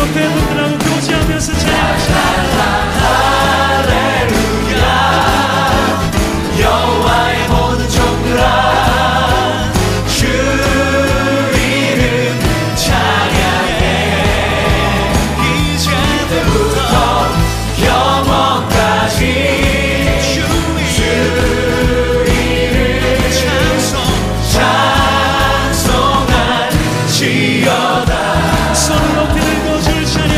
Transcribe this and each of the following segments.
옆에 분들하고 교제하면서 찬양합시다. 여호와의 모든 종들아 주 이름 찬양해. 이제부터 영원까지 주 이름 찬송할지어다. 손을 높이 들고 주를 찬양.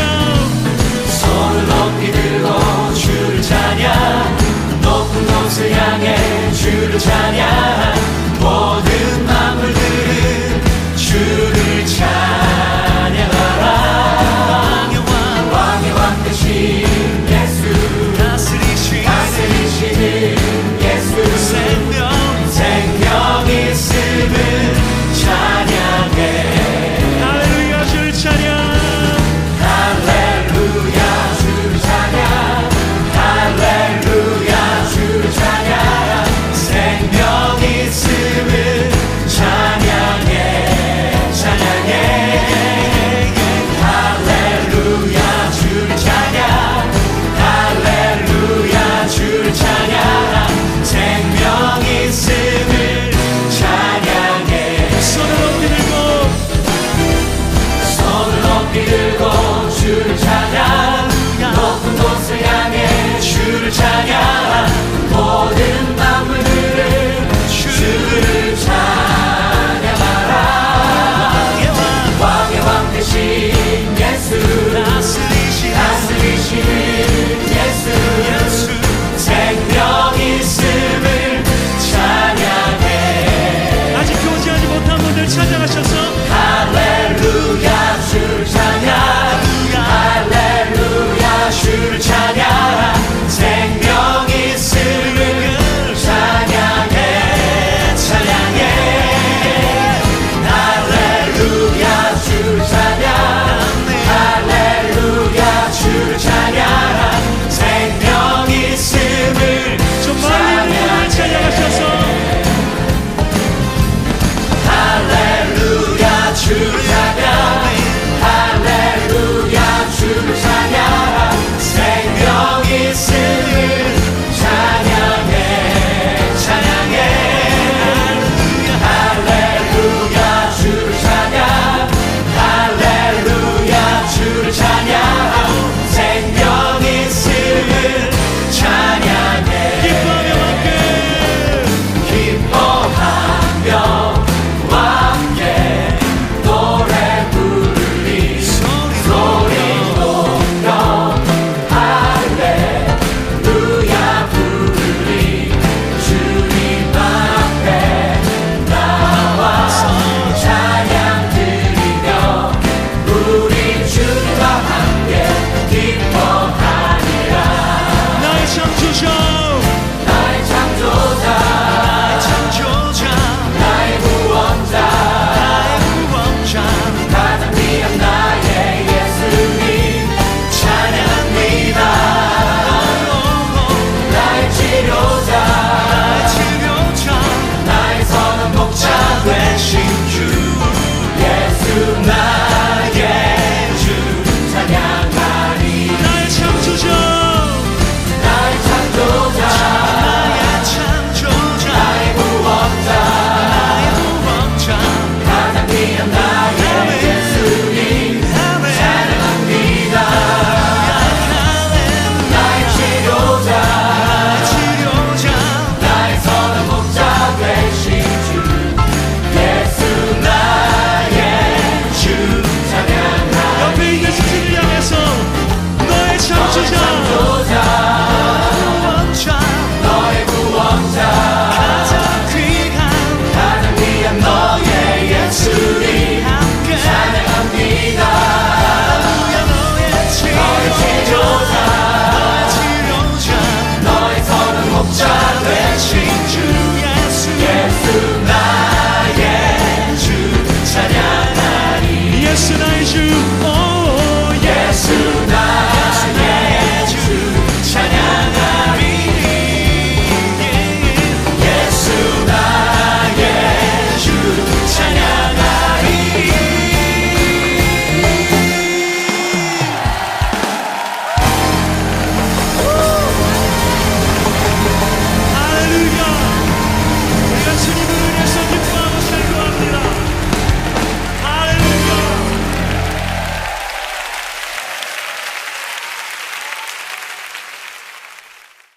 손을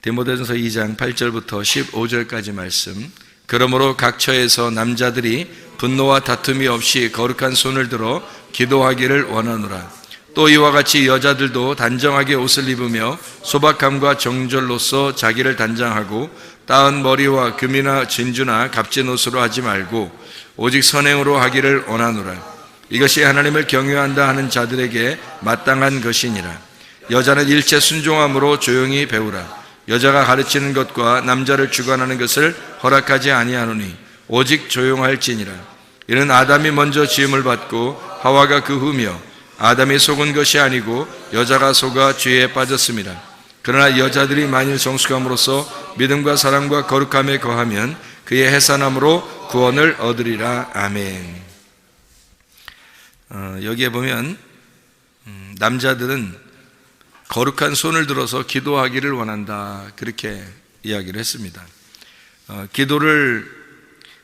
디모데전서 2장 8절부터 15절까지 말씀. 그러므로 각 처에서 남자들이 분노와 다툼이 없이 거룩한 손을 들어 기도하기를 원하노라. 또 이와 같이 여자들도 단정하게 옷을 입으며 소박함과 정절로서 자기를 단장하고 따은 머리와 금이나 진주나 값진 옷으로 하지 말고 오직 선행으로 하기를 원하노라. 이것이 하나님을 경외한다 하는 자들에게 마땅한 것이니라. 여자는 일체 순종함으로 조용히 배우라. 여자가 가르치는 것과 남자를 주관하는 것을 허락하지 아니하노니 오직 조용할지니라. 이는 아담이 먼저 지음을 받고 하와가 그 후며 아담이 속은 것이 아니고 여자가 속아 죄에 빠졌습니다. 그러나 여자들이 만일 성숙함으로써 믿음과 사랑과 거룩함에 거하면 그의 해산함으로 구원을 얻으리라. 아멘. 여기에 보면 남자들은 거룩한 손을 들어서 기도하기를 원한다, 그렇게 이야기를 했습니다. 기도를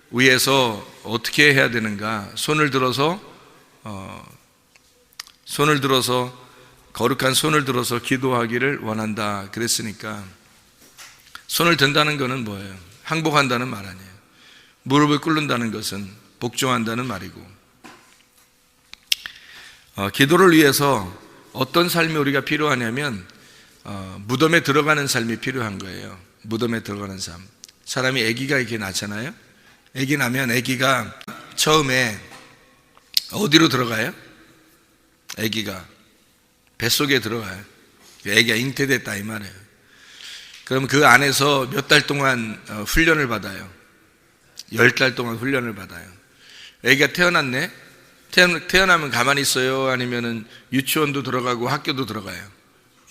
위해서 어떻게 해야 되는가? 손을 들어서 거룩한 손을 들어서 기도하기를 원한다 그랬으니까, 손을 든다는 것은 뭐예요? 항복한다는 말 아니에요. 무릎을 꿇는다는 것은 복종한다는 말이고, 기도를 위해서 어떤 삶이 우리가 필요하냐면 무덤에 들어가는 삶이 필요한 거예요. 무덤에 들어가는 삶. 사람이 아기가 이렇게 낳잖아요. 아기 나면 아기가 처음에 어디로 들어가요? 아기가 뱃속에 들어가요. 아기가 잉태됐다 이 말이에요. 그럼 그 안에서 몇 달 동안 훈련을 받아요. 10달 동안 훈련을 받아요. 아기가 태어났네. 태어나면 가만히 있어요? 아니면은 유치원도 들어가고 학교도 들어가요?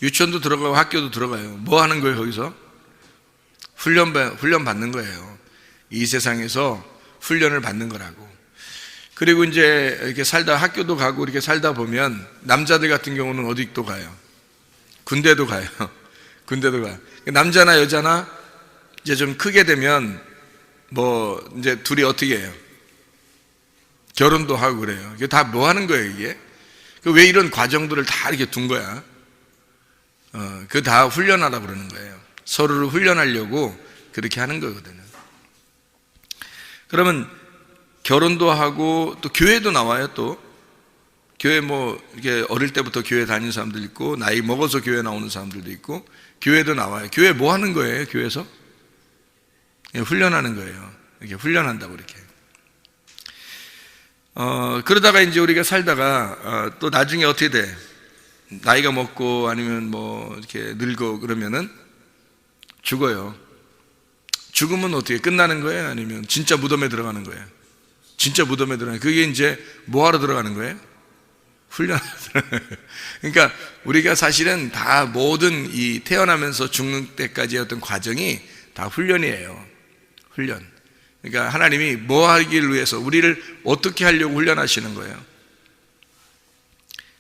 유치원도 들어가고 학교도 들어가요. 뭐 하는 거예요, 거기서? 훈련 받는 거예요. 이 세상에서 훈련을 받는 거라고. 그리고 이제 이렇게 살다 학교도 가고 이렇게 살다 보면 남자들 같은 경우는 어디 또 가요? 군대도 가요. 군대도 가요. 남자나 여자나 이제 좀 크게 되면 뭐 이제 둘이 어떻게 해요? 결혼도 하고 그래요. 이게 다 뭐 하는 거예요, 이게? 왜 이런 과정들을 다 이렇게 둔 거야? 그 다 훈련하라고 그러는 거예요. 서로를 훈련하려고 그렇게 하는 거거든요. 그러면 결혼도 하고 또 교회도 나와요, 또. 교회 뭐, 이렇게 어릴 때부터 교회 다니는 사람들 있고, 나이 먹어서 교회 나오는 사람들도 있고, 교회도 나와요. 교회 뭐 하는 거예요, 교회에서? 훈련하는 거예요. 이렇게 훈련한다고 이렇게. 그러다가 이제 우리가 살다가 또 나중에 어떻게 돼? 나이가 먹고 아니면 뭐 이렇게 늙고 그러면은 죽어요. 죽으면 어떻게 끝나는 거예요? 아니면 진짜 무덤에 들어가는 거예요? 진짜 무덤에 들어가는 거예요. 그게 이제 뭐 하러 들어가는 거예요? 훈련하러 들어가는 거예요. 그러니까 우리가 사실은 다 모든 이 태어나면서 죽는 때까지의 어떤 과정이 다 훈련이에요. 훈련. 그러니까 하나님이 뭐 하기를 위해서 우리를 어떻게 하려고 훈련하시는 거예요?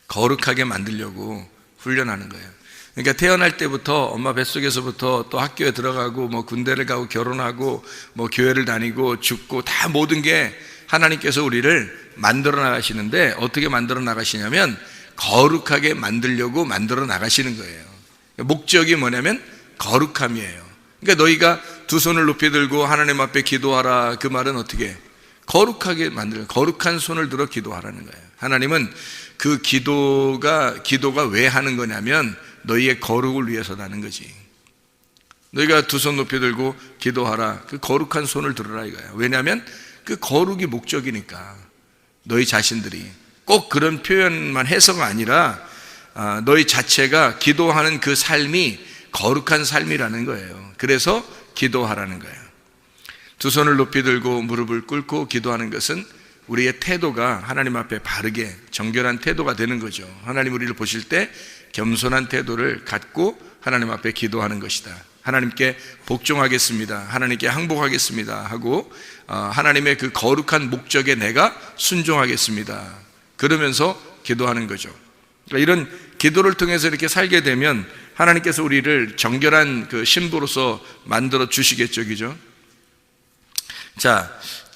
거룩하게 만들려고 훈련하는 거예요. 그러니까 태어날 때부터 엄마 뱃속에서부터 또 학교에 들어가고 뭐 군대를 가고 결혼하고 뭐 교회를 다니고 죽고 다 모든 게 하나님께서 우리를 만들어 나가시는데, 어떻게 만들어 나가시냐면 거룩하게 만들려고 만들어 나가시는 거예요. 목적이 뭐냐면 거룩함이에요. 그러니까 너희가 두 손을 높이 들고 하나님 앞에 기도하라, 그 말은 어떻게? 거룩하게 만들어, 거룩한 손을 들어 기도하라는 거예요. 하나님은 그 기도가 왜 하는 거냐면 너희의 거룩을 위해서라는 거지. 너희가 두 손 높이 들고 기도하라, 그 거룩한 손을 들어라 이거예요. 왜냐하면 그 거룩이 목적이니까. 너희 자신들이 꼭 그런 표현만 해서가 아니라 너희 자체가 기도하는 그 삶이 거룩한 삶이라는 거예요. 그래서 기도하라는 거예요. 두 손을 높이 들고 무릎을 꿇고 기도하는 것은 우리의 태도가 하나님 앞에 바르게 정결한 태도가 되는 거죠. 하나님 우리를 보실 때 겸손한 태도를 갖고 하나님 앞에 기도하는 것이다. 하나님께 복종하겠습니다, 하나님께 항복하겠습니다 하고 하나님의 그 거룩한 목적에 내가 순종하겠습니다, 그러면서 기도하는 거죠. 그러니까 이런 기도를 통해서 이렇게 살게 되면 하나님께서 우리를 정결한 그 신부로서 만들어 주시겠죠, 그죠? 자,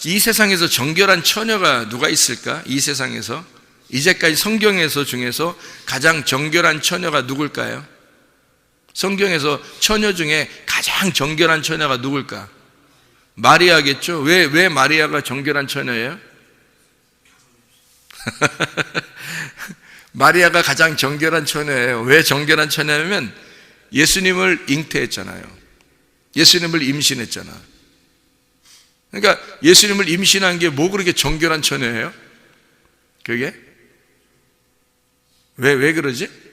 이 세상에서 정결한 처녀가 누가 있을까? 이 세상에서 이제까지 성경에서 중에서 가장 정결한 처녀가 누굴까요? 성경에서 처녀 중에 가장 정결한 처녀가 누굴까? 마리아겠죠? 왜 마리아가 정결한 처녀예요? 마리아가 가장 정결한 처녀예요. 왜 정결한 처녀냐면 예수님을 잉태했잖아요. 예수님을 임신했잖아. 그러니까 예수님을 임신한 게 뭐 그렇게 정결한 처녀예요? 그게? 왜 그러지?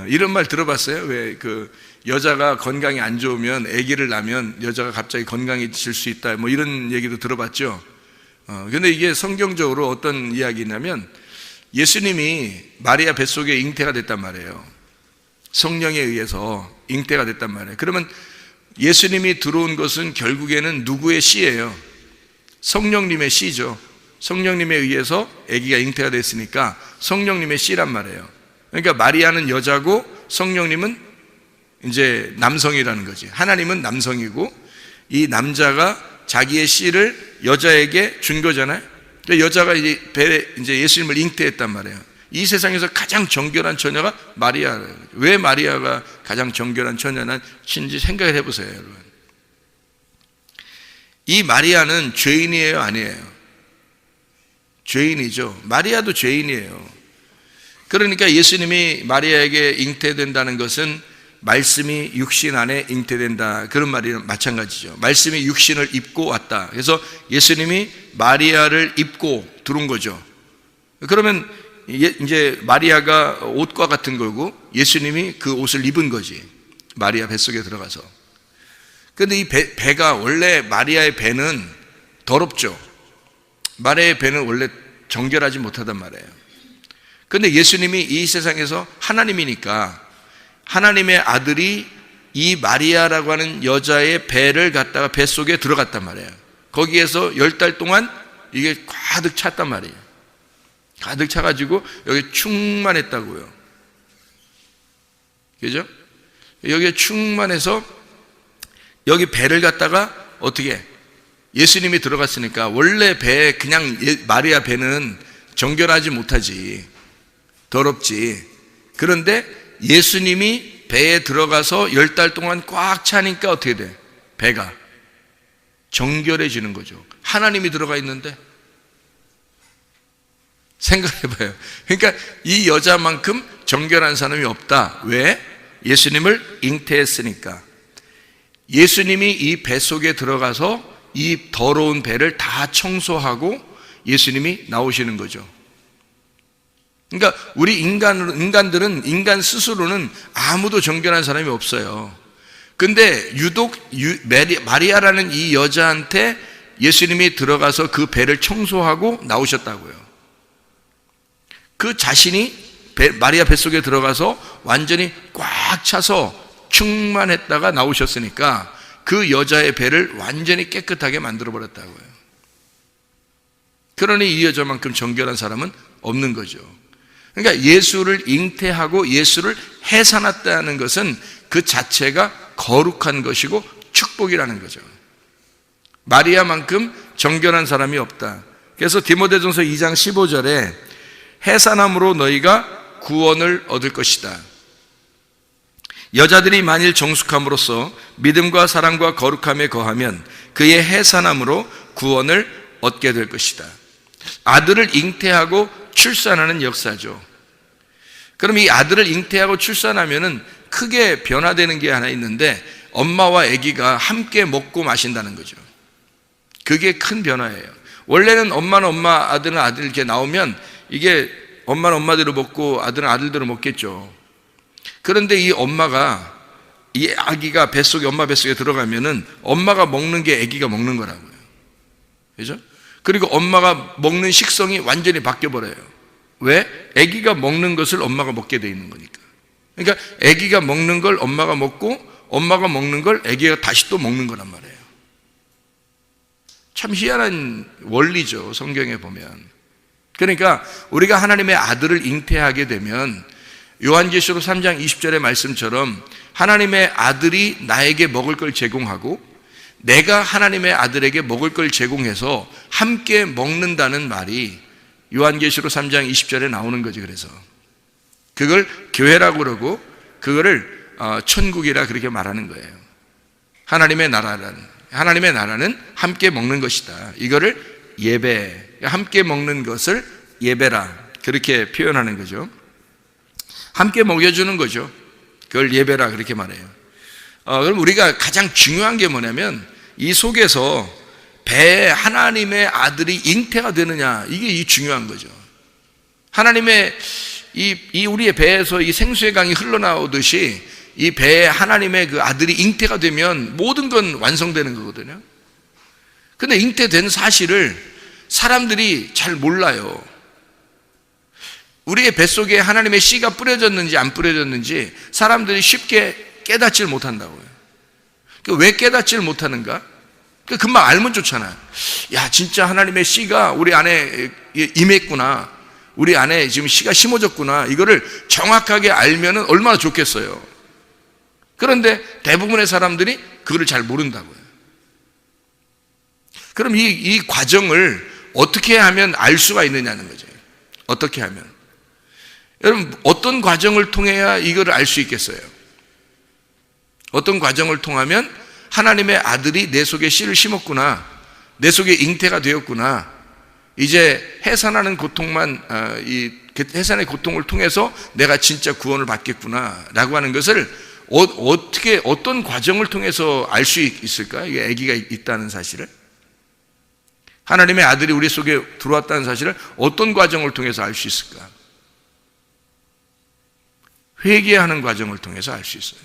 이런 말 들어봤어요? 왜 그 여자가 건강이 안 좋으면 아기를 낳으면 여자가 갑자기 건강해질 수 있다 뭐 이런 얘기도 들어봤죠. 근데 이게 성경적으로 어떤 이야기냐면 예수님이 마리아 뱃속에 잉태가 됐단 말이에요. 성령에 의해서 잉태가 됐단 말이에요. 그러면 예수님이 들어온 것은 결국에는 누구의 씨예요? 성령님의 씨죠. 성령님에 의해서 아기가 잉태가 됐으니까 성령님의 씨란 말이에요. 그러니까 마리아는 여자고 성령님은 이제 남성이라는 거지. 하나님은 남성이고 이 남자가 자기의 씨를 여자에게 준 거잖아요. 여자가 이제 예수님을 잉태했단 말이에요. 이 세상에서 가장 정결한 처녀가 마리아예요. 왜 마리아가 가장 정결한 처녀인지 생각을 해보세요, 여러분. 이 마리아는 죄인이에요, 아니에요? 죄인이죠. 마리아도 죄인이에요. 그러니까 예수님이 마리아에게 잉태된다는 것은 말씀이 육신 안에 잉태된다, 그런 말이 마찬가지죠. 말씀이 육신을 입고 왔다. 그래서 예수님이 마리아를 입고 들어온 거죠. 그러면 이제 마리아가 옷과 같은 거고 예수님이 그 옷을 입은 거지, 마리아 뱃속에 들어가서. 그런데 이 배가 원래 마리아의 배는 더럽죠. 마리아의 배는 원래 정결하지 못하단 말이에요. 그런데 예수님이 이 세상에서 하나님이니까 하나님의 아들이 이 마리아라고 하는 여자의 배를 갖다가 뱃속에 들어갔단 말이에요. 거기에서 10달 동안 이게 가득 찼단 말이에요. 가득 차가지고 여기 충만했다고요. 그죠? 여기에 충만해서 여기 배를 갖다가 어떻게, 예수님이 들어갔으니까 원래 배, 그냥 마리아 배는 정결하지 못하지, 더럽지. 그런데 예수님이 배에 들어가서 10달 동안 꽉 차니까 어떻게 돼? 배가 정결해지는 거죠. 하나님이 들어가 있는데. 생각해봐요. 그러니까 이 여자만큼 정결한 사람이 없다. 왜? 예수님을 잉태했으니까. 예수님이 이 배 속에 들어가서 이 더러운 배를 다 청소하고 예수님이 나오시는 거죠. 그러니까 우리 인간들은 인간 스스로는 아무도 정결한 사람이 없어요. 근데 유독 마리아라는 이 여자한테 예수님이 들어가서 그 배를 청소하고 나오셨다고요. 그 자신이 마리아 뱃속에 들어가서 완전히 꽉 차서 충만했다가 나오셨으니까 그 여자의 배를 완전히 깨끗하게 만들어 버렸다고요. 그러니 이 여자만큼 정결한 사람은 없는 거죠. 그러니까 예수를 잉태하고 예수를 해산했다는 것은 그 자체가 거룩한 것이고 축복이라는 거죠. 마리아만큼 정결한 사람이 없다. 그래서 디모데전서 2장 15절에 해산함으로 너희가 구원을 얻을 것이다. 여자들이 만일 정숙함으로써 믿음과 사랑과 거룩함에 거하면 그의 해산함으로 구원을 얻게 될 것이다. 아들을 잉태하고 출산하는 역사죠. 그럼 이 아들을 잉태하고 출산하면은 크게 변화되는 게 하나 있는데 엄마와 아기가 함께 먹고 마신다는 거죠. 그게 큰 변화예요. 원래는 엄마는 엄마, 아들은 아들 이렇게 나오면 이게 엄마는 엄마대로 먹고 아들은 아들대로 먹겠죠. 그런데 이 엄마가, 이 아기가 뱃속에, 엄마 뱃속에 들어가면은 엄마가 먹는 게 아기가 먹는 거라고요. 그죠? 그리고 엄마가 먹는 식성이 완전히 바뀌어버려요. 왜? 아기가 먹는 것을 엄마가 먹게 돼 있는 거니까. 그러니까 아기가 먹는 걸 엄마가 먹고 엄마가 먹는 걸 아기가 다시 또 먹는 거란 말이에요. 참 희한한 원리죠, 성경에 보면. 그러니까 우리가 하나님의 아들을 잉태하게 되면 요한계시록 3장 20절의 말씀처럼 하나님의 아들이 나에게 먹을 걸 제공하고 내가 하나님의 아들에게 먹을 걸 제공해서 함께 먹는다는 말이 요한계시록 3장 20절에 나오는 거지. 그래서 그걸 교회라고 그러고 그거를 천국이라 그렇게 말하는 거예요. 하나님의 나라는 함께 먹는 것이다. 이거를 예배, 함께 먹는 것을 예배라 그렇게 표현하는 거죠. 함께 먹여주는 거죠. 그걸 예배라 그렇게 말해요. 그럼 우리가 가장 중요한 게 뭐냐면 이 속에서 배에 하나님의 아들이 잉태가 되느냐, 이게 중요한 거죠. 하나님의 이 우리의 배에서 이 생수의 강이 흘러나오듯이 이 배에 하나님의 그 아들이 잉태가 되면 모든 건 완성되는 거거든요. 근데 잉태된 사실을 사람들이 잘 몰라요. 우리의 뱃속에 하나님의 씨가 뿌려졌는지 안 뿌려졌는지 사람들이 쉽게 깨닫질 못한다고요. 왜 깨닫질 못하는가? 금방 알면 좋잖아요. 야, 진짜 하나님의 씨가 우리 안에 임했구나, 우리 안에 지금 씨가 심어졌구나, 이거를 정확하게 알면은 얼마나 좋겠어요. 그런데 대부분의 사람들이 그거를 잘 모른다고요. 그럼 이 과정을 어떻게 하면 알 수가 있느냐는 거죠. 어떻게 하면. 여러분, 어떤 과정을 통해야 이거를 알 수 있겠어요? 어떤 과정을 통하면 하나님의 아들이 내 속에 씨를 심었구나, 내 속에 잉태가 되었구나, 이제 해산하는 고통만, 이 해산의 고통을 통해서 내가 진짜 구원을 받겠구나 라고 하는 것을 어떻게, 어떤 과정을 통해서 알 수 있을까? 이게 아기가 있다는 사실을, 하나님의 아들이 우리 속에 들어왔다는 사실을 어떤 과정을 통해서 알 수 있을까? 회개하는 과정을 통해서 알 수 있어요.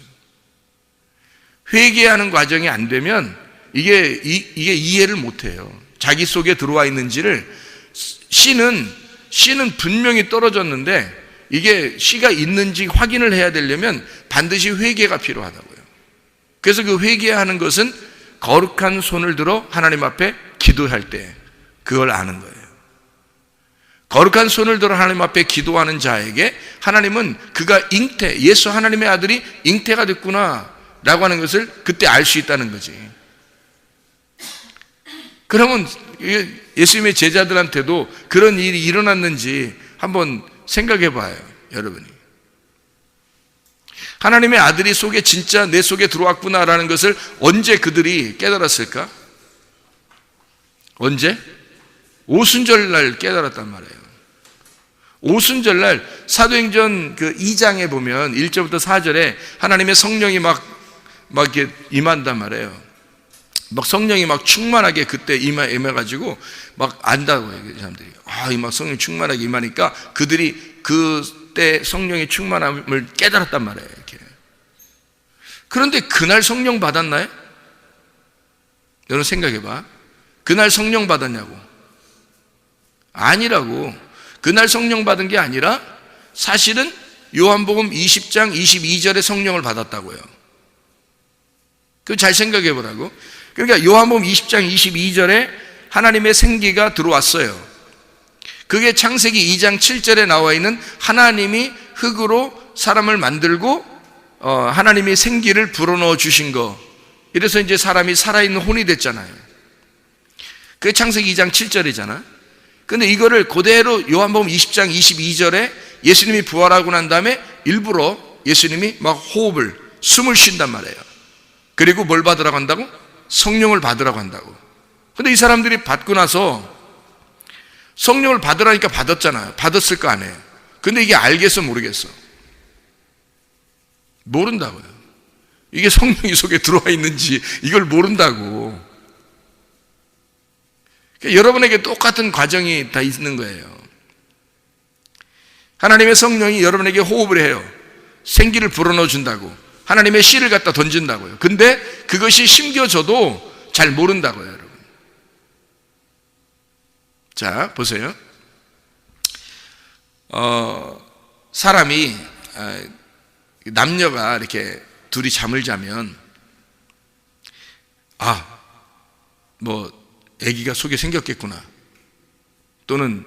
회개하는 과정이 안 되면 이게 이해를 못 해요. 자기 속에 들어와 있는지를. 씨는 분명히 떨어졌는데 이게 씨가 있는지 확인을 해야 되려면 반드시 회개가 필요하다고요. 그래서 그 회개하는 것은 거룩한 손을 들어 하나님 앞에 기도할 때 그걸 아는 거예요. 거룩한 손을 들어 하나님 앞에 기도하는 자에게 하나님은 그가 예수 하나님의 아들이 잉태가 됐구나 라고 하는 것을 그때 알 수 있다는 거지. 그러면 예수님의 제자들한테도 그런 일이 일어났는지 한번 생각해 봐요, 여러분이. 하나님의 아들이 속에 진짜 내 속에 들어왔구나라는 것을 언제 그들이 깨달았을까? 언제? 오순절날 깨달았단 말이에요. 오순절날 사도행전 그 2장에 보면 1절부터 4절에 하나님의 성령이 막 이렇게 임한단 말이에요. 막 성령이 막 충만하게 그때 임해가지고 막 안다고 해요, 사람들이. 이 막 성령 충만하게 임하니까 그들이 그때 성령의 충만함을 깨달았단 말이에요, 이렇게. 그런데 그날 성령 받았나요? 여러분 생각해봐. 그날 성령 받았냐고? 아니라고. 그날 성령 받은 게 아니라 사실은 요한복음 20장 22절에 성령을 받았다고요. 그 잘 생각해 보라고. 그러니까 요한복음 20장 22절에 하나님의 생기가 들어왔어요. 그게 창세기 2장 7절에 나와 있는 하나님이 흙으로 사람을 만들고 하나님이 생기를 불어넣어 주신 거. 이래서 이제 사람이 살아있는 혼이 됐잖아요. 그게 창세기 2장 7절이잖아. 근데 이거를 그대로 요한복음 20장 22절에 예수님이 부활하고 난 다음에 일부러 예수님이 막 숨을 쉰단 말이에요. 그리고 뭘 받으라고 한다고? 성령을 받으라고 한다고. 근데 이 사람들이 받고 나서 성령을 받으라니까 받았잖아요. 받았을 거 아니에요. 근데 이게 알겠어 모르겠어? 모른다고요. 이게 성령이 속에 들어와 있는지 이걸 모른다고. 그러니까 여러분에게 똑같은 과정이 다 있는 거예요. 하나님의 성령이 여러분에게 호흡을 해요. 생기를 불어넣어 준다고. 하나님의 씨를 갖다 던진다고요. 근데 그것이 심겨져도 잘 모른다고요, 여러분. 자, 보세요. 사람이, 남녀가 이렇게 둘이 잠을 자면, 아기가 속에 생겼겠구나. 또는,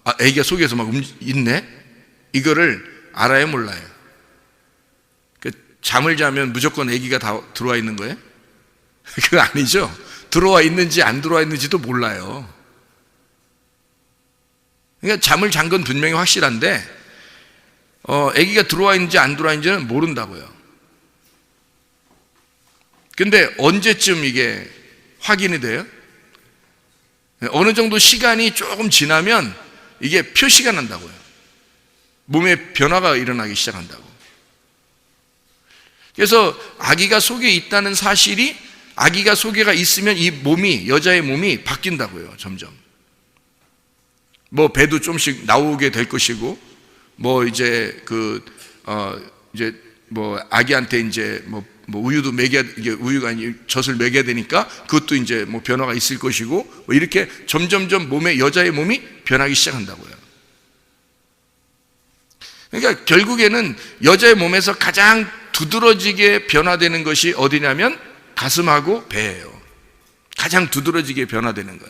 아기가 속에서 막 있네? 이거를 알아요, 몰라요? 잠을 자면 무조건 아기가 다 들어와 있는 거예요? 그거 아니죠. 들어와 있는지 안 들어와 있는지도 몰라요. 그러니까 잠을 잔 건 분명히 확실한데 아기가 들어와 있는지 안 들어와 있는지는 모른다고요. 근데 언제쯤 이게 확인이 돼요? 어느 정도 시간이 조금 지나면 이게 표시가 난다고요. 몸에 변화가 일어나기 시작한다고. 그래서 아기가 속에 있다는 사실이, 아기가 속에가 있으면 이 몸이, 여자의 몸이 바뀐다고요. 점점 뭐 배도 좀씩 나오게 될 것이고, 뭐 이제 이제 뭐 아기한테 이제 뭐 우유도 먹여야, 이게 우유가 아니 젖을 먹여야 되니까 그것도 이제 뭐 변화가 있을 것이고, 뭐 이렇게 점점점 몸에, 여자의 몸이 변하기 시작한다고요. 그러니까 결국에는 여자의 몸에서 가장 두드러지게 변화되는 것이 어디냐면 가슴하고 배예요. 가장 두드러지게 변화되는 것.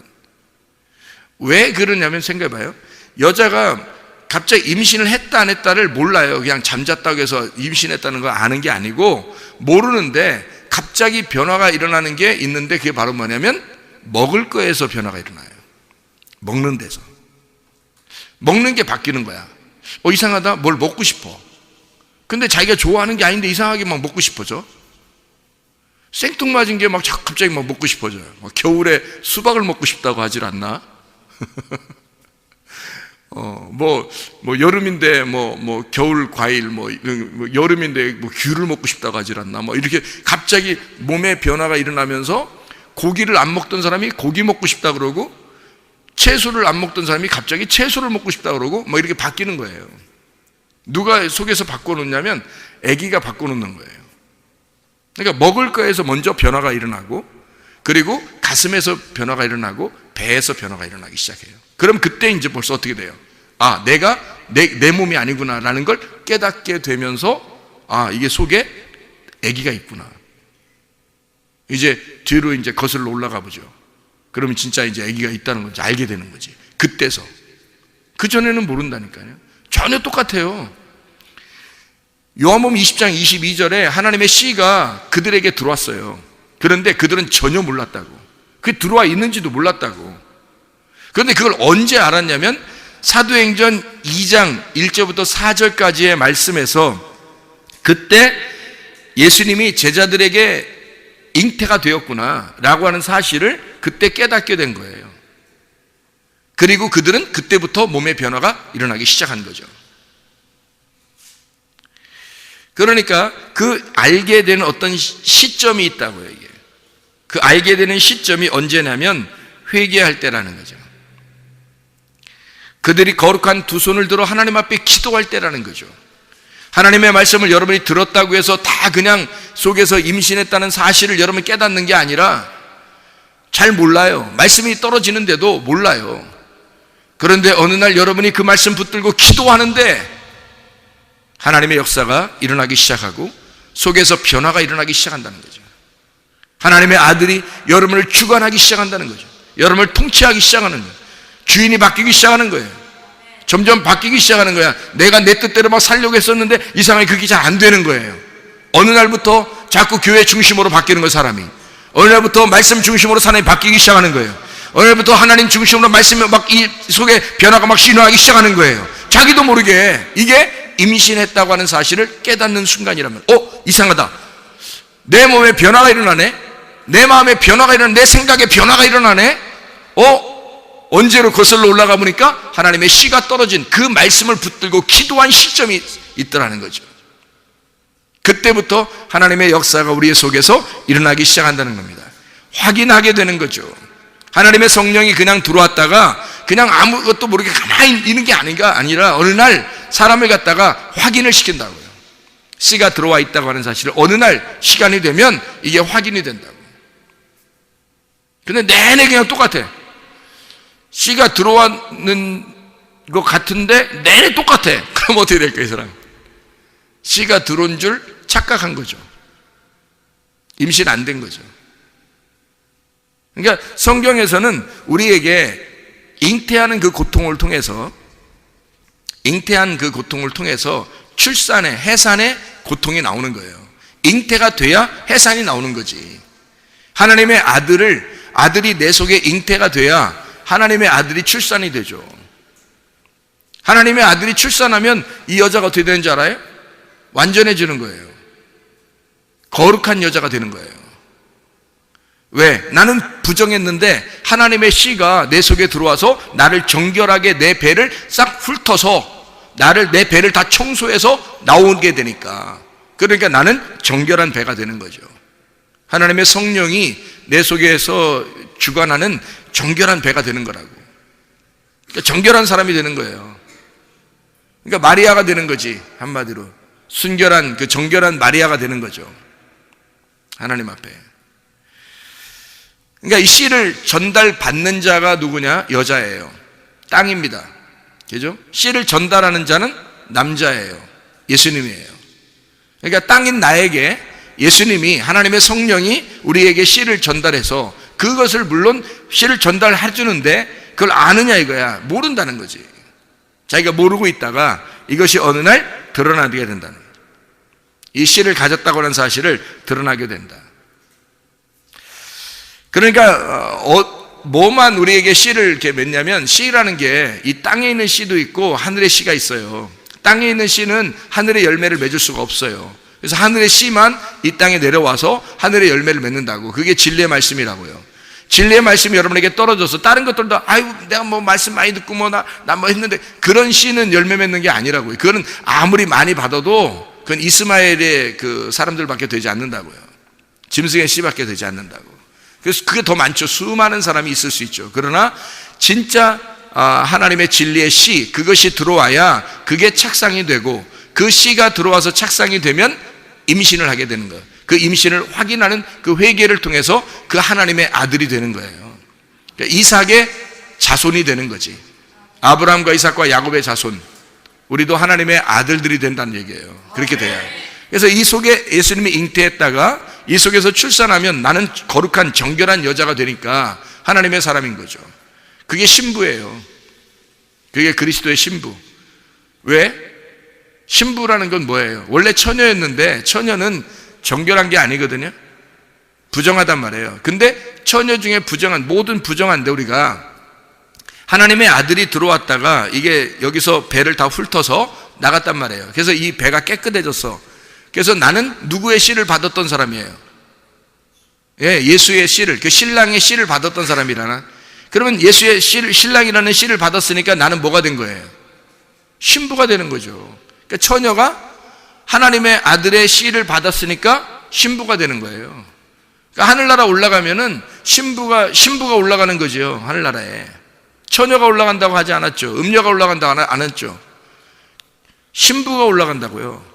왜 그러냐면 생각해봐요. 여자가 갑자기 임신을 했다 안 했다를 몰라요. 그냥 잠잤다고 해서 임신했다는 걸 아는 게 아니고, 모르는데 갑자기 변화가 일어나는 게 있는데, 그게 바로 뭐냐면 먹을 거에서 변화가 일어나요. 먹는 데서. 먹는 게 바뀌는 거야. 이상하다, 뭘 먹고 싶어. 근데 자기가 좋아하는 게 아닌데 이상하게 막 먹고 싶어져. 생뚱맞은 게 막 갑자기 막 먹고 싶어져요. 겨울에 수박을 먹고 싶다고 하질 않나? 뭐 여름인데 뭐 겨울 과일, 뭐 여름인데 뭐 귤을 먹고 싶다고 하질 않나? 뭐 이렇게 갑자기 몸에 변화가 일어나면서, 고기를 안 먹던 사람이 고기 먹고 싶다 그러고, 채소를 안 먹던 사람이 갑자기 채소를 먹고 싶다 그러고, 뭐 이렇게 바뀌는 거예요. 누가 속에서 바꿔놓냐면 아기가 바꿔놓는 거예요. 그러니까 먹을 거에서 먼저 변화가 일어나고, 그리고 가슴에서 변화가 일어나고, 배에서 변화가 일어나기 시작해요. 그럼 그때 이제 벌써 어떻게 돼요? 아, 내가 내 몸이 아니구나 라는 걸 깨닫게 되면서, 아, 이게 속에 아기가 있구나. 이제 뒤로 이제 거슬러 올라가 보죠. 그러면 진짜 이제 아기가 있다는 걸 알게 되는 거지. 그때서. 그전에는 모른다니까요. 전혀 똑같아요. 요한복음 20장 22절에 하나님의 씨가 그들에게 들어왔어요. 그런데 그들은 전혀 몰랐다고. 그게 들어와 있는지도 몰랐다고. 그런데 그걸 언제 알았냐면 사도행전 2장 1절부터 4절까지의 말씀에서, 그때 예수님이 제자들에게 잉태가 되었구나 라고 하는 사실을 그때 깨닫게 된 거예요. 그리고 그들은 그때부터 몸의 변화가 일어나기 시작한 거죠. 그러니까 그 알게 되는 어떤 시점이 있다고요. 이게 그 알게 되는 시점이 언제냐면 회개할 때라는 거죠. 그들이 거룩한 두 손을 들어 하나님 앞에 기도할 때라는 거죠. 하나님의 말씀을 여러분이 들었다고 해서 다 그냥 속에서 임신했다는 사실을 여러분이 깨닫는 게 아니라, 잘 몰라요. 말씀이 떨어지는데도 몰라요. 그런데 어느 날 여러분이 그 말씀 붙들고 기도하는데 하나님의 역사가 일어나기 시작하고, 속에서 변화가 일어나기 시작한다는 거죠. 하나님의 아들이 여러분을 주관하기 시작한다는 거죠. 여러분을 통치하기 시작하는 거예요. 주인이 바뀌기 시작하는 거예요. 점점 바뀌기 시작하는 거야. 내가 내 뜻대로 막 살려고 했었는데 이상하게 그게 잘 안 되는 거예요. 어느 날부터 자꾸 교회 중심으로 바뀌는 거예요. 사람이 어느 날부터 말씀 중심으로 사람이 바뀌기 시작하는 거예요. 어느 날부터 하나님 중심으로 말씀이 막 이 속에 변화가 막 신호하기 시작하는 거예요. 자기도 모르게. 이게 임신했다고 하는 사실을 깨닫는 순간이라면, 이상하다, 내 몸에 변화가 일어나네, 내 마음에 변화가 일어나네, 내 생각에 변화가 일어나네. 언제로 거슬러 올라가 보니까 하나님의 씨가 떨어진 그 말씀을 붙들고 기도한 시점이 있더라는 거죠. 그때부터 하나님의 역사가 우리의 속에서 일어나기 시작한다는 겁니다. 확인하게 되는 거죠. 하나님의 성령이 그냥 들어왔다가 그냥 아무것도 모르게 가만히 있는 게 아니라 어느 날 사람을 갖다가 확인을 시킨다고요. 씨가 들어와 있다고 하는 사실을 어느 날 시간이 되면 이게 확인이 된다고. 근데 내내 그냥 똑같아. 씨가 들어왔는 것 같은데 내내 똑같아. 그럼 어떻게 될까요, 이 사람? 씨가 들어온 줄 착각한 거죠. 임신 안 된 거죠. 그러니까 성경에서는 우리에게 잉태하는 그 고통을 통해서, 출산의, 해산의 고통이 나오는 거예요. 잉태가 돼야 해산이 나오는 거지. 하나님의 아들이 내 속에 잉태가 돼야 하나님의 아들이 출산이 되죠. 하나님의 아들이 출산하면 이 여자가 어떻게 되는 줄 알아요? 완전해지는 거예요. 거룩한 여자가 되는 거예요. 왜? 나는 부정했는데 하나님의 씨가 내 속에 들어와서 나를 정결하게 내 배를 싹 훑어서 내 배를 다 청소해서 나오게 되니까, 그러니까 나는 정결한 배가 되는 거죠. 하나님의 성령이 내 속에서 주관하는 정결한 배가 되는 거라고. 그러니까 정결한 사람이 되는 거예요. 그러니까 마리아가 되는 거지. 한마디로 순결한, 그 정결한 마리아가 되는 거죠, 하나님 앞에. 그러니까 이 씨를 전달받는 자가 누구냐? 여자예요. 땅입니다. 그죠? 씨를 전달하는 자는 남자예요. 예수님이에요. 그러니까 땅인 나에게 예수님이, 하나님의 성령이 우리에게 씨를 전달해서 그것을 물론 씨를 전달해 주는데 그걸 아느냐 이거야. 모른다는 거지. 자기가 모르고 있다가 이것이 어느 날 드러나게 된다는 거예요. 이 씨를 가졌다고 하는 사실을 드러나게 된다. 그러니까 뭐만 우리에게 씨를 이렇게 맺냐면, 씨라는 게 이 땅에 있는 씨도 있고 하늘의 씨가 있어요. 땅에 있는 씨는 하늘의 열매를 맺을 수가 없어요. 그래서 하늘의 씨만 이 땅에 내려와서 하늘의 열매를 맺는다고. 그게 진리의 말씀이라고요. 진리의 말씀이 여러분에게 떨어져서 다른 것들도 아이고 내가 뭐 말씀 많이 듣고 나 뭐 했는데, 그런 씨는 열매 맺는 게 아니라고요. 그거는 아무리 많이 받아도 그건 이스마엘의 그 사람들밖에 되지 않는다고요. 짐승의 씨밖에 되지 않는다고. 그래서 그게 더 많죠. 수많은 사람이 있을 수 있죠. 그러나 진짜 하나님의 진리의 씨, 그것이 들어와야 그게 착상이 되고, 그 씨가 들어와서 착상이 되면 임신을 하게 되는 거예요. 그 임신을 확인하는 그 회개를 통해서 그 하나님의 아들이 되는 거예요. 그러니까 이삭의 자손이 되는 거지. 아브라함과 이삭과 야곱의 자손, 우리도 하나님의 아들들이 된다는 얘기예요. 그렇게 돼요. 그래서 이 속에 예수님이 잉태했다가 이 속에서 출산하면 나는 거룩한 정결한 여자가 되니까 하나님의 사람인 거죠. 그게 신부예요. 그게 그리스도의 신부. 왜? 신부라는 건 뭐예요? 원래 처녀였는데 처녀는 정결한 게 아니거든요. 부정하단 말이에요. 근데 처녀 중에 모든 부정한데 우리가 하나님의 아들이 들어왔다가 이게 여기서 배를 다 훑어서 나갔단 말이에요. 그래서 이 배가 깨끗해졌어. 그래서 나는 누구의 씨를 받았던 사람이에요? 예수의 씨를, 그 신랑의 씨를 받았던 사람이라나? 그러면 예수의 신랑이라는 씨를 받았으니까 나는 뭐가 된 거예요? 신부가 되는 거죠. 그러니까 처녀가 하나님의 아들의 씨를 받았으니까 신부가 되는 거예요. 그러니까 하늘나라 올라가면은 신부가 올라가는 거죠. 하늘나라에. 처녀가 올라간다고 하지 않았죠. 음녀가 올라간다고 안 했죠. 신부가 올라간다고요.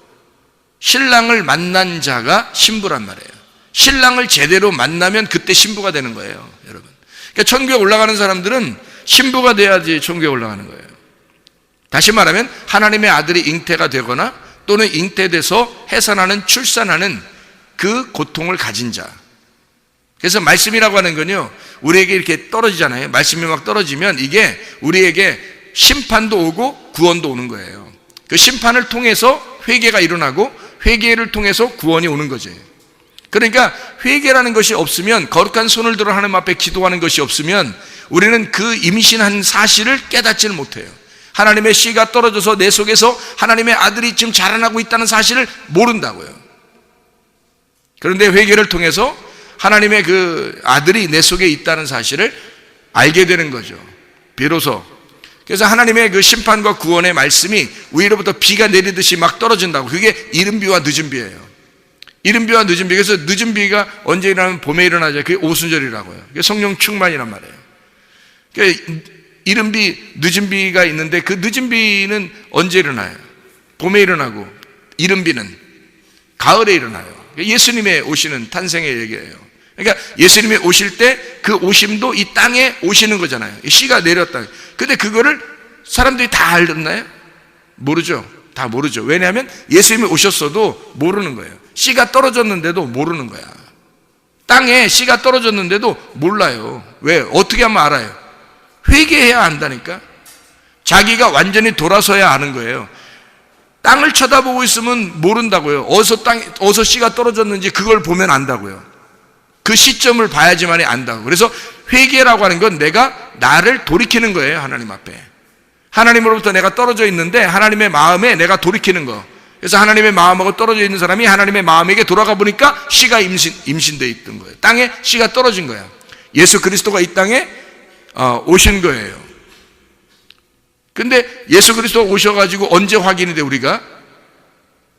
신랑을 만난 자가 신부란 말이에요. 신랑을 제대로 만나면 그때 신부가 되는 거예요, 여러분. 그러니까 천국에 올라가는 사람들은 신부가 돼야지 천국에 올라가는 거예요. 다시 말하면 하나님의 아들이 잉태가 되거나 또는 잉태돼서 해산하는, 출산하는 그 고통을 가진 자. 그래서 말씀이라고 하는 건요, 우리에게 이렇게 떨어지잖아요. 말씀이 막 떨어지면 이게 우리에게 심판도 오고 구원도 오는 거예요. 그 심판을 통해서 회개가 일어나고 회개를 통해서 구원이 오는 거죠. 그러니까 회개라는 것이 없으면, 거룩한 손을 들어 하나님 앞에 기도하는 것이 없으면 우리는 그 임신한 사실을 깨닫지를 못해요. 하나님의 씨가 떨어져서 내 속에서 하나님의 아들이 지금 자라나고 있다는 사실을 모른다고요. 그런데 회개를 통해서 하나님의 그 아들이 내 속에 있다는 사실을 알게 되는 거죠. 비로소. 그래서 하나님의 그 심판과 구원의 말씀이 위로부터 비가 내리듯이 막 떨어진다고. 그게 이른 비와 늦은 비예요. 이른 비와 늦은 비. 그래서 늦은 비가 언제 일어나면 봄에 일어나죠. 그게 오순절이라고요. 그게 성령 충만이란 말이에요. 그러니까 이른 비, 늦은 비가 있는데 그 늦은 비는 언제 일어나요? 봄에 일어나고, 이른 비는 가을에 일어나요. 예수님의 오시는 탄생의 얘기예요. 그러니까 예수님이 오실 때 그 오심도 이 땅에 오시는 거잖아요. 씨가 내렸다. 근데 그거를 사람들이 다 알았나요? 모르죠. 다 모르죠. 왜냐하면 예수님이 오셨어도 모르는 거예요. 씨가 떨어졌는데도 모르는 거야. 땅에 씨가 떨어졌는데도 몰라요. 왜? 어떻게 하면 알아요? 회개해야 안다니까. 자기가 완전히 돌아서야 아는 거예요. 땅을 쳐다보고 있으면 모른다고요. 어디서 씨가 떨어졌는지 그걸 보면 안다고요. 그 시점을 봐야지만이 안다고. 그래서 회개라고 하는 건 내가 나를 돌이키는 거예요, 하나님 앞에. 하나님으로부터 내가 떨어져 있는데 하나님의 마음에 내가 돌이키는 거. 그래서 하나님의 마음하고 떨어져 있는 사람이 하나님의 마음에게 돌아가 보니까 씨가 임신되어 있던 거예요. 땅에 씨가 떨어진 거야. 예수 그리스도가 이 땅에 오신 거예요. 근데 예수 그리스도가 오셔가지고 언제 확인이 돼? 우리가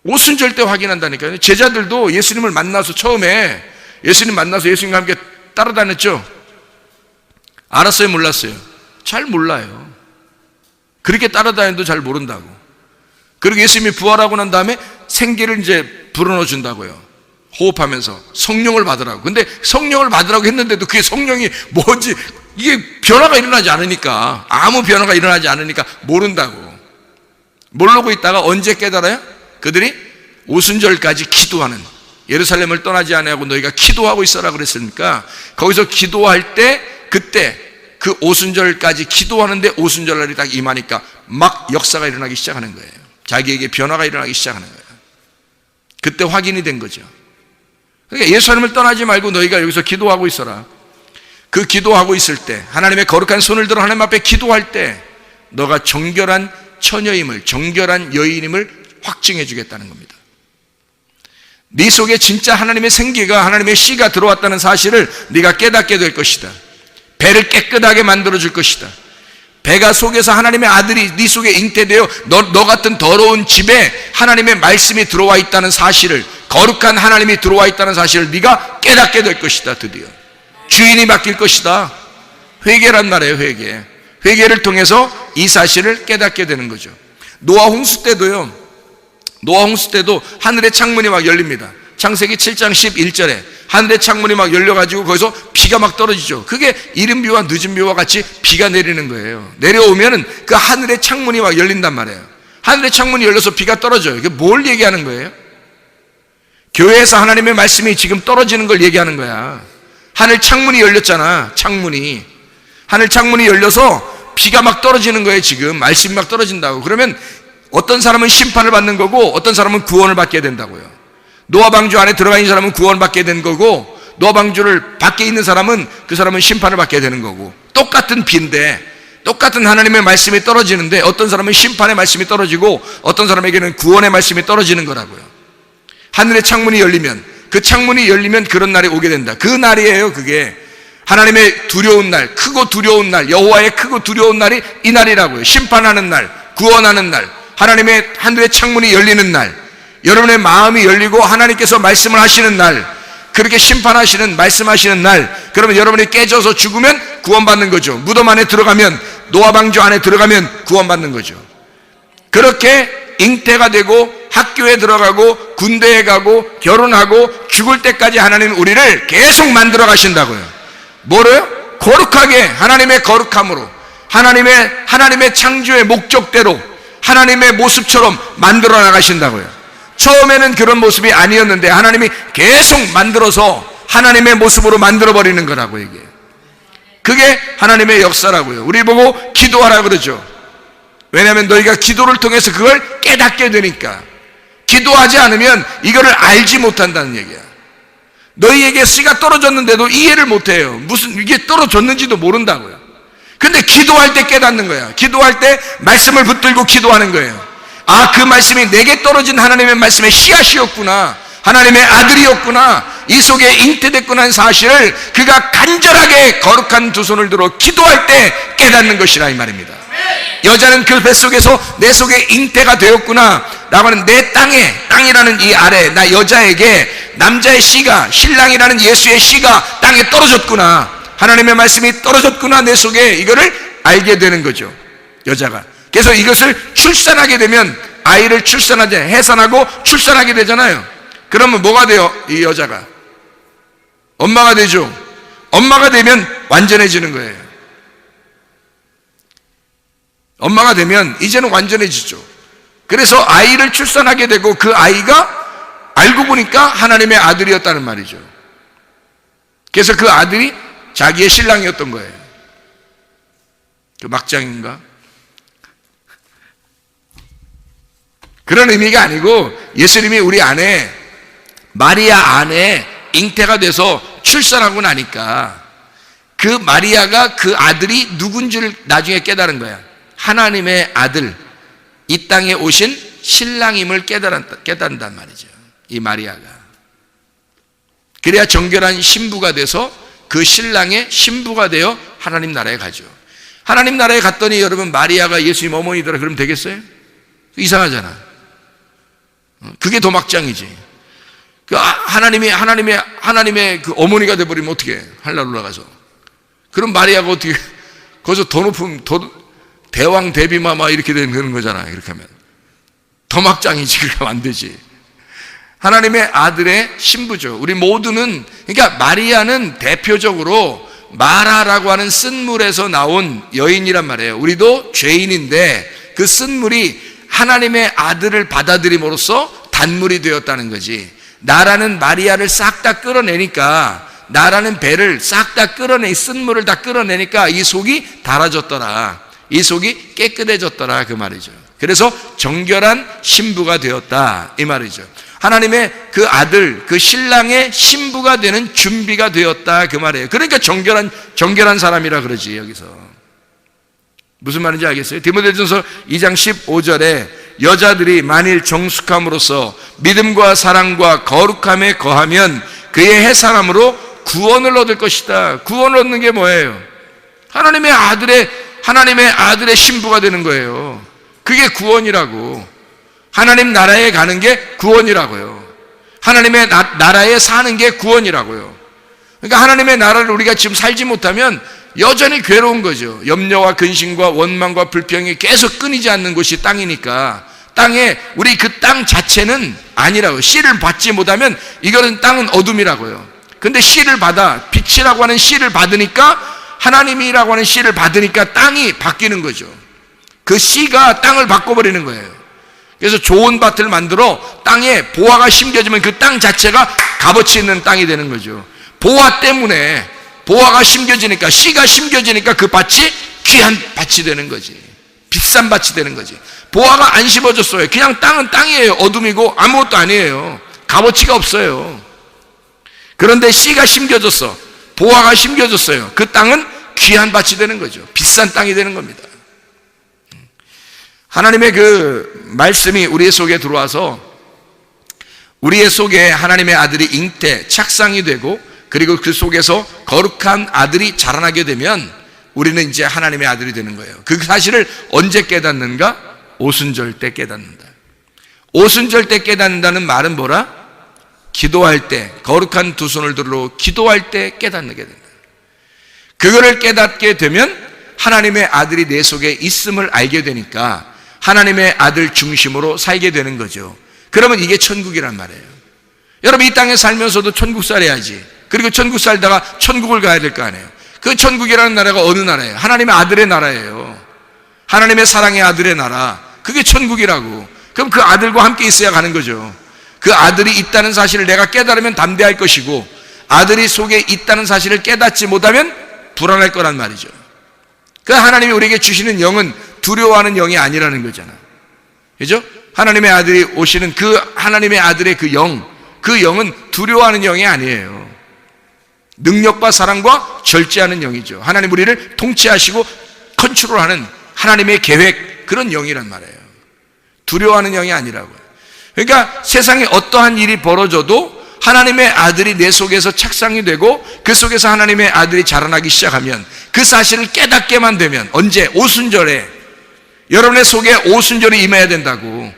오순절 때 확인한다니까요. 제자들도 예수님을 만나서 처음에 예수님 만나서 예수님과 함께 따라다녔죠. 알았어요? 몰랐어요? 잘 몰라요. 그렇게 따라다녀도 잘 모른다고. 그리고 예수님이 부활하고 난 다음에 생기를 이제 불어넣어 준다고요. 호흡하면서 성령을 받으라고. 근데 성령을 받으라고 했는데도 그게 성령이 뭔지 이게 변화가 일어나지 않으니까, 아무 변화가 일어나지 않으니까 모른다고. 모르고 있다가 언제 깨달아요? 그들이 오순절까지 기도하는, 예루살렘을 떠나지 아니하고 너희가 기도하고 있어라 그랬으니까 거기서 기도할 때, 그때 그 오순절까지 기도하는데 오순절날이 딱 임하니까 막 역사가 일어나기 시작하는 거예요. 자기에게 변화가 일어나기 시작하는 거예요. 그때 확인이 된 거죠. 그러니까 예루살렘을 떠나지 말고 너희가 여기서 기도하고 있어라. 그 기도하고 있을 때, 하나님의 거룩한 손을 들어 하나님 앞에 기도할 때 너가 정결한 처녀임을, 정결한 여인임을 확증해 주겠다는 겁니다. 네 속에 진짜 하나님의 생기가, 하나님의 씨가 들어왔다는 사실을 네가 깨닫게 될 것이다. 배를 깨끗하게 만들어 줄 것이다. 배가 속에서 하나님의 아들이 네 속에 잉태되어 너 같은 더러운 집에 하나님의 말씀이 들어와 있다는 사실을, 거룩한 하나님이 들어와 있다는 사실을 네가 깨닫게 될 것이다. 드디어 주인이 바뀔 것이다. 회개란 말이에요. 회개를 통해서 이 사실을 깨닫게 되는 거죠. 노아 홍수 때도요, 노아 홍수 때도 하늘의 창문이 막 열립니다. 창세기 7장 11절에 하늘의 창문이 막 열려가지고 거기서 비가 막 떨어지죠. 그게 이른 비와 늦은 비와 같이 비가 내리는 거예요. 내려오면은 그 하늘의 창문이 막 열린단 말이에요. 하늘의 창문이 열려서 비가 떨어져요. 이게 뭘 얘기하는 거예요? 교회에서 하나님의 말씀이 지금 떨어지는 걸 얘기하는 거야. 하늘 창문이 열렸잖아. 하늘 창문이 열려서 비가 막 떨어지는 거예요. 지금 말씀이 막 떨어진다고. 그러면 어떤 사람은 심판을 받는 거고 어떤 사람은 구원을 받게 된다고요. 노아 방주 안에 들어가 있는 사람은 구원을 받게 되는 거고, 노아 방주를 밖에 있는 사람은 그 사람은 심판을 받게 되는 거고, 똑같은 비인데, 똑같은 하나님의 말씀이 떨어지는데 어떤 사람은 심판의 말씀이 떨어지고 어떤 사람에게는 구원의 말씀이 떨어지는 거라고요. 하늘의 창문이 열리면, 그 창문이 열리면 그런 날이 오게 된다. 그 날이에요. 그게 하나님의 두려운 날, 크고 두려운 날, 여호와의 크고 두려운 날이 이 날이라고요. 심판하는 날, 구원하는 날, 하나님의 하늘의 창문이 열리는 날, 여러분의 마음이 열리고 하나님께서 말씀을 하시는 날, 그렇게 심판하시는, 말씀하시는 날, 그러면 여러분이 깨져서 죽으면 구원받는 거죠. 무덤 안에 들어가면, 노아 방주 안에 들어가면 구원받는 거죠. 그렇게 잉태가 되고 학교에 들어가고 군대에 가고 결혼하고 죽을 때까지 하나님은 우리를 계속 만들어 가신다고요. 뭐래요? 거룩하게, 하나님의 거룩함으로, 하나님의 창조의 목적대로 하나님의 모습처럼 만들어 나가신다고요. 처음에는 그런 모습이 아니었는데 하나님이 계속 만들어서 하나님의 모습으로 만들어버리는 거라고 얘기해요. 그게 하나님의 역사라고요. 우리 보고 기도하라 그러죠. 왜냐하면 너희가 기도를 통해서 그걸 깨닫게 되니까. 기도하지 않으면 이거를 알지 못한다는 얘기야. 너희에게 씨가 떨어졌는데도 이해를 못해요. 무슨 이게 떨어졌는지도 모른다고요. 근데 기도할 때 깨닫는 거야. 기도할 때 말씀을 붙들고 기도하는 거예요. 아, 그 말씀이 내게 떨어진 하나님의 말씀의 씨앗이었구나, 하나님의 아들이었구나, 이 속에 잉태됐구나 하는 사실을 그가 간절하게 거룩한 두 손을 들어 기도할 때 깨닫는 것이라 이 말입니다. 여자는 그 뱃속에서 내 속에 잉태가 되었구나 라고 하는, 내 땅이라는 이 아래 나 여자에게 남자의 씨가, 신랑이라는 예수의 씨가 땅에 떨어졌구나, 하나님의 말씀이 떨어졌구나 내 속에, 이거를 알게 되는 거죠, 여자가. 그래서 이것을 출산하게 되면, 아이를 해산하고 출산하게 되잖아요. 그러면 뭐가 돼요? 이 여자가 엄마가 되죠. 엄마가 되면 완전해지는 거예요. 엄마가 되면 이제는 완전해지죠. 그래서 아이를 출산하게 되고 그 아이가 알고 보니까 하나님의 아들이었다는 말이죠. 그래서 그 아들이 자기의 신랑이었던 거예요. 그 막장인가? 그런 의미가 아니고, 예수님이 우리 안에, 마리아 안에 잉태가 돼서 출산하고 나니까 그 마리아가, 그 아들이 누군지를 나중에 깨달은 거야. 하나님의 아들, 이 땅에 오신 신랑임을 깨닫는단 말이죠. 이 마리아가. 그래야 정결한 신부가 돼서 그 신랑의 신부가 되어 하나님 나라에 가죠. 하나님 나라에 갔더니 여러분 마리아가 예수님 어머니더라 그러면 되겠어요? 이상하잖아. 그게 더 막장이지. 그 하나님의 그 어머니가 돼버리면 어떻게 하늘나라 올라가서? 그럼 마리아가 어떻게 거기서 더 높은 대왕 대비마마 이렇게 되는 거잖아. 이렇게 하면 더 막장이지. 그렇게 하면 안 되지. 하나님의 아들의 신부죠. 우리 모두는, 그러니까 마리아는 대표적으로 마라라고 하는 쓴물에서 나온 여인이란 말이에요. 우리도 죄인인데 그 쓴물이 하나님의 아들을 받아들임으로써 단물이 되었다는 거지. 나라는 마리아를 싹 다 끌어내니까, 나라는 배를 싹 다 쓴물을 다 끌어내니까 이 속이 달아졌더라. 이 속이 깨끗해졌더라. 그 말이죠. 그래서 정결한 신부가 되었다. 이 말이죠. 하나님의 그 아들, 그 신랑의 신부가 되는 준비가 되었다. 그 말이에요. 그러니까 정결한 사람이라 그러지, 여기서. 무슨 말인지 알겠어요? 디모데전서 2장 15절에 여자들이 만일 정숙함으로써 믿음과 사랑과 거룩함에 거하면 그의 해사함으로 구원을 얻을 것이다. 구원을 얻는 게 뭐예요? 하나님의 아들의 신부가 되는 거예요. 그게 구원이라고. 하나님 나라에 가는 게 구원이라고요. 하나님의 나라에 사는 게 구원이라고요. 그러니까 하나님의 나라를 우리가 지금 살지 못하면 여전히 괴로운 거죠. 염려와 근심과 원망과 불평이 계속 끊이지 않는 곳이 땅이니까, 땅에 우리 그 땅 자체는 아니라고요. 씨를 받지 못하면 이거는 땅은 어둠이라고요. 근데 씨를 받아, 빛이라고 하는 씨를 받으니까, 하나님이라고 하는 씨를 받으니까 땅이 바뀌는 거죠. 그 씨가 땅을 바꿔버리는 거예요. 그래서 좋은 밭을 만들어 땅에 보화가 심겨지면 그 땅 자체가 값어치 있는 땅이 되는 거죠. 보화 때문에, 보화가 심겨지니까, 씨가 심겨지니까 그 밭이 귀한 밭이 되는 거지. 비싼 밭이 되는 거지. 보화가 안 심어졌어요. 그냥 땅은 땅이에요. 어둠이고 아무것도 아니에요. 값어치가 없어요. 그런데 씨가 심겨졌어. 보화가 심겨졌어요. 그 땅은 귀한 밭이 되는 거죠. 비싼 땅이 되는 겁니다. 하나님의 그 말씀이 우리의 속에 들어와서 우리의 속에 하나님의 아들이 잉태, 착상이 되고, 그리고 그 속에서 거룩한 아들이 자라나게 되면 우리는 이제 하나님의 아들이 되는 거예요. 그 사실을 언제 깨닫는가? 오순절 때 깨닫는다. 오순절 때 깨닫는다는 말은 뭐라? 기도할 때, 거룩한 두 손을 들어 기도할 때 깨닫게 된다. 그거를 깨닫게 되면 하나님의 아들이 내 속에 있음을 알게 되니까 하나님의 아들 중심으로 살게 되는 거죠. 그러면 이게 천국이란 말이에요. 여러분, 이 땅에 살면서도 천국 살아야지. 그리고 천국 살다가 천국을 가야 될 거 아니에요. 그 천국이라는 나라가 어느 나라예요? 하나님의 아들의 나라예요. 하나님의 사랑의 아들의 나라. 그게 천국이라고. 그럼 그 아들과 함께 있어야 가는 거죠. 그 아들이 있다는 사실을 내가 깨달으면 담대할 것이고, 아들이 속에 있다는 사실을 깨닫지 못하면 불안할 거란 말이죠. 그 하나님이 우리에게 주시는 영은 두려워하는 영이 아니라는 거잖아. 그죠? 하나님의 아들이 오시는 그 하나님의 아들의 그 영은 두려워하는 영이 아니에요. 능력과 사랑과 절제하는 영이죠. 하나님 우리를 통치하시고 컨트롤하는 하나님의 계획, 그런 영이란 말이에요. 두려워하는 영이 아니라고요. 그러니까 세상에 어떠한 일이 벌어져도 하나님의 아들이 내 속에서 착상이 되고 그 속에서 하나님의 아들이 자라나기 시작하면, 그 사실을 깨닫게만 되면, 언제? 오순절에. 여러분의 속에 오순절이 임해야 된다고.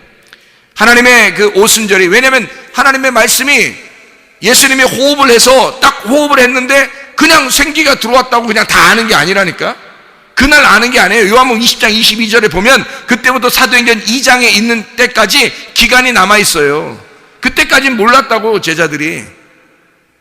하나님의 그 오순절이, 왜냐하면 하나님의 말씀이 예수님이 호흡을 해서 딱 호흡을 했는데 그냥 생기가 들어왔다고 그냥 다 아는 게 아니라니까. 그날 아는 게 아니에요. 요한복음 20장 22절에 보면 그때부터 사도행전 2장에 있는 때까지 기간이 남아있어요. 그때까지는 몰랐다고, 제자들이.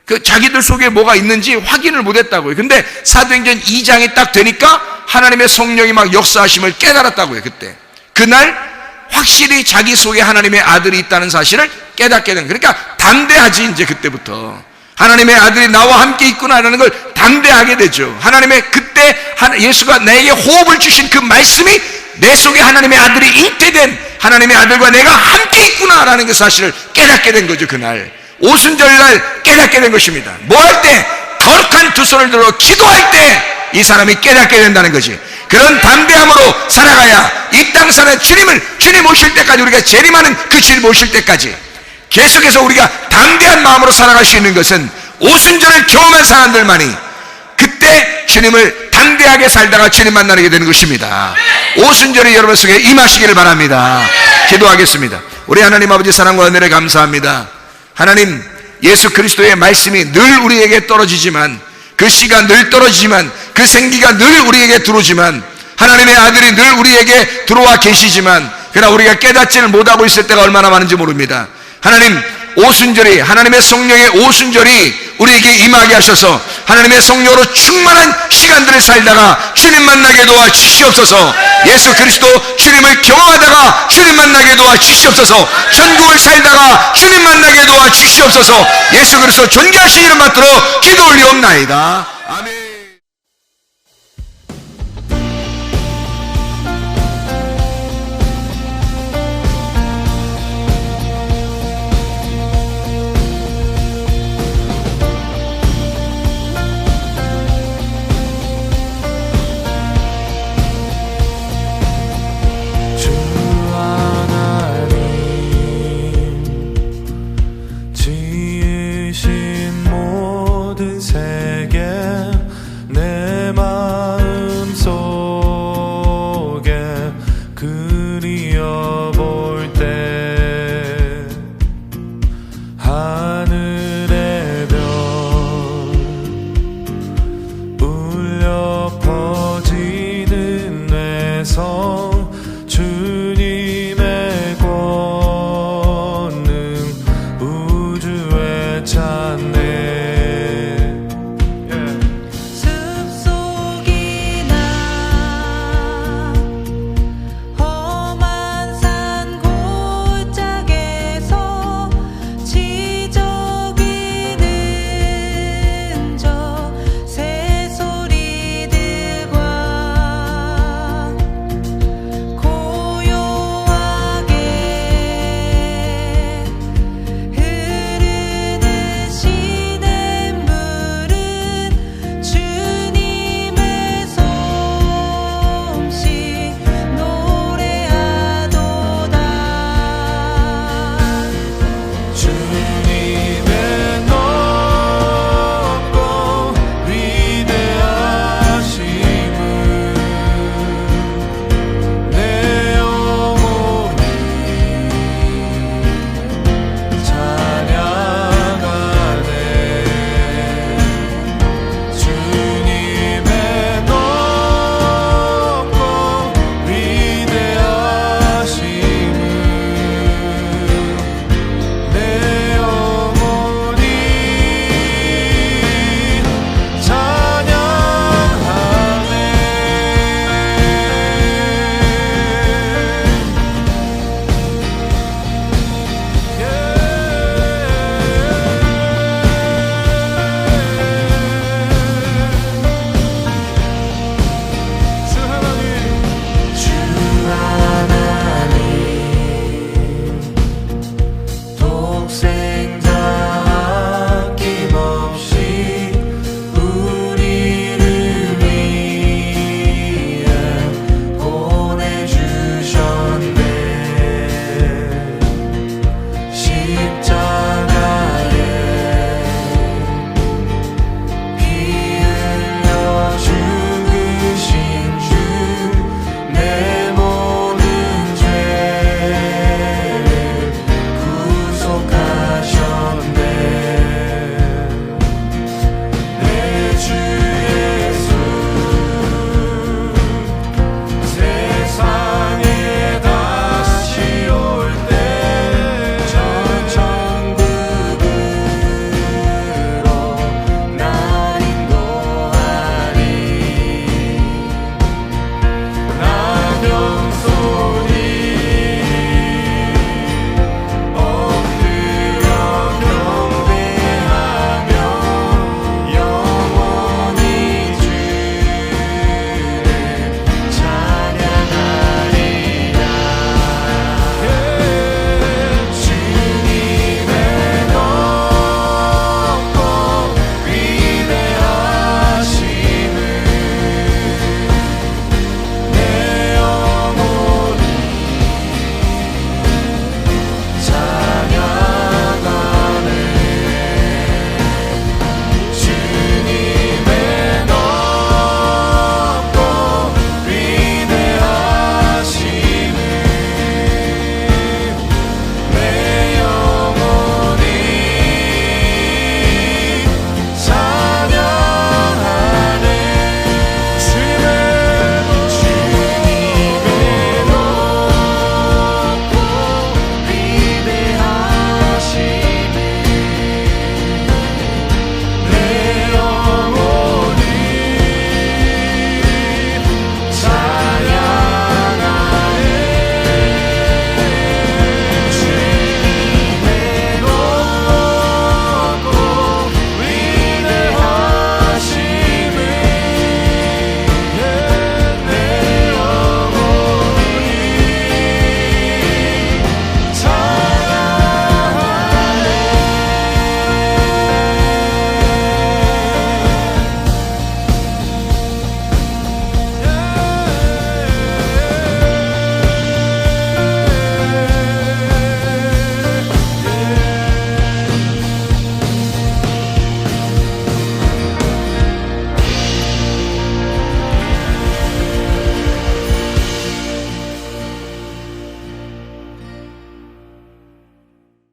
그 자기들 속에 뭐가 있는지 확인을 못했다고요. 근데 사도행전 2장이 딱 되니까 하나님의 성령이 막 역사하심을 깨달았다고요. 그때. 그날 확실히 자기 속에 하나님의 아들이 있다는 사실을 깨닫게 된. 그러니까 담대하지. 이제 그때부터 하나님의 아들이 나와 함께 있구나라는 걸 담대하게 되죠. 하나님의 그때 예수가 내게 호흡을 주신 그 말씀이 내 속에 하나님의 아들이 잉태된 하나님의 아들과 내가 함께 있구나라는 그 사실을 깨닫게 된 거죠. 그날 오순절날 깨닫게 된 것입니다. 뭐 할 때? 거룩한 두 손을 들어 기도할 때 이 사람이 깨닫게 된다는 거지. 그런 담대함으로 살아가야 이 땅 사는 주님 오실 때까지, 우리가 재림하는 그 주님 오실 때까지 계속해서 우리가 담대한 마음으로 살아갈 수 있는 것은 오순절을 경험한 사람들만이 그때 주님을 담대하게 살다가 주님 만나게 되는 것입니다. 오순절이 여러분 속에 임하시기를 바랍니다. 기도하겠습니다. 우리 하나님 아버지 사랑과 은혜를 감사합니다. 하나님, 예수 그리스도의 말씀이 늘 우리에게 떨어지지만, 그 씨가 늘 떨어지지만, 그 생기가 늘 우리에게 들어오지만, 하나님의 아들이 늘 우리에게 들어와 계시지만, 그러나 우리가 깨닫지를 못하고 있을 때가 얼마나 많은지 모릅니다. 하나님, 오순절이, 하나님의 성령의 오순절이 우리에게 임하게 하셔서 하나님의 성령으로 충만한 시간들을 살다가 주님 만나게 도와 주시옵소서. 예수 그리스도 주님을 경험하다가 주님 만나게 도와 주시옵소서. 천국을 살다가 주님 만나게 도와 주시옵소서. 예수 그리스도 존귀하신 이름 받들어 기도 올리옵나이다. 아멘.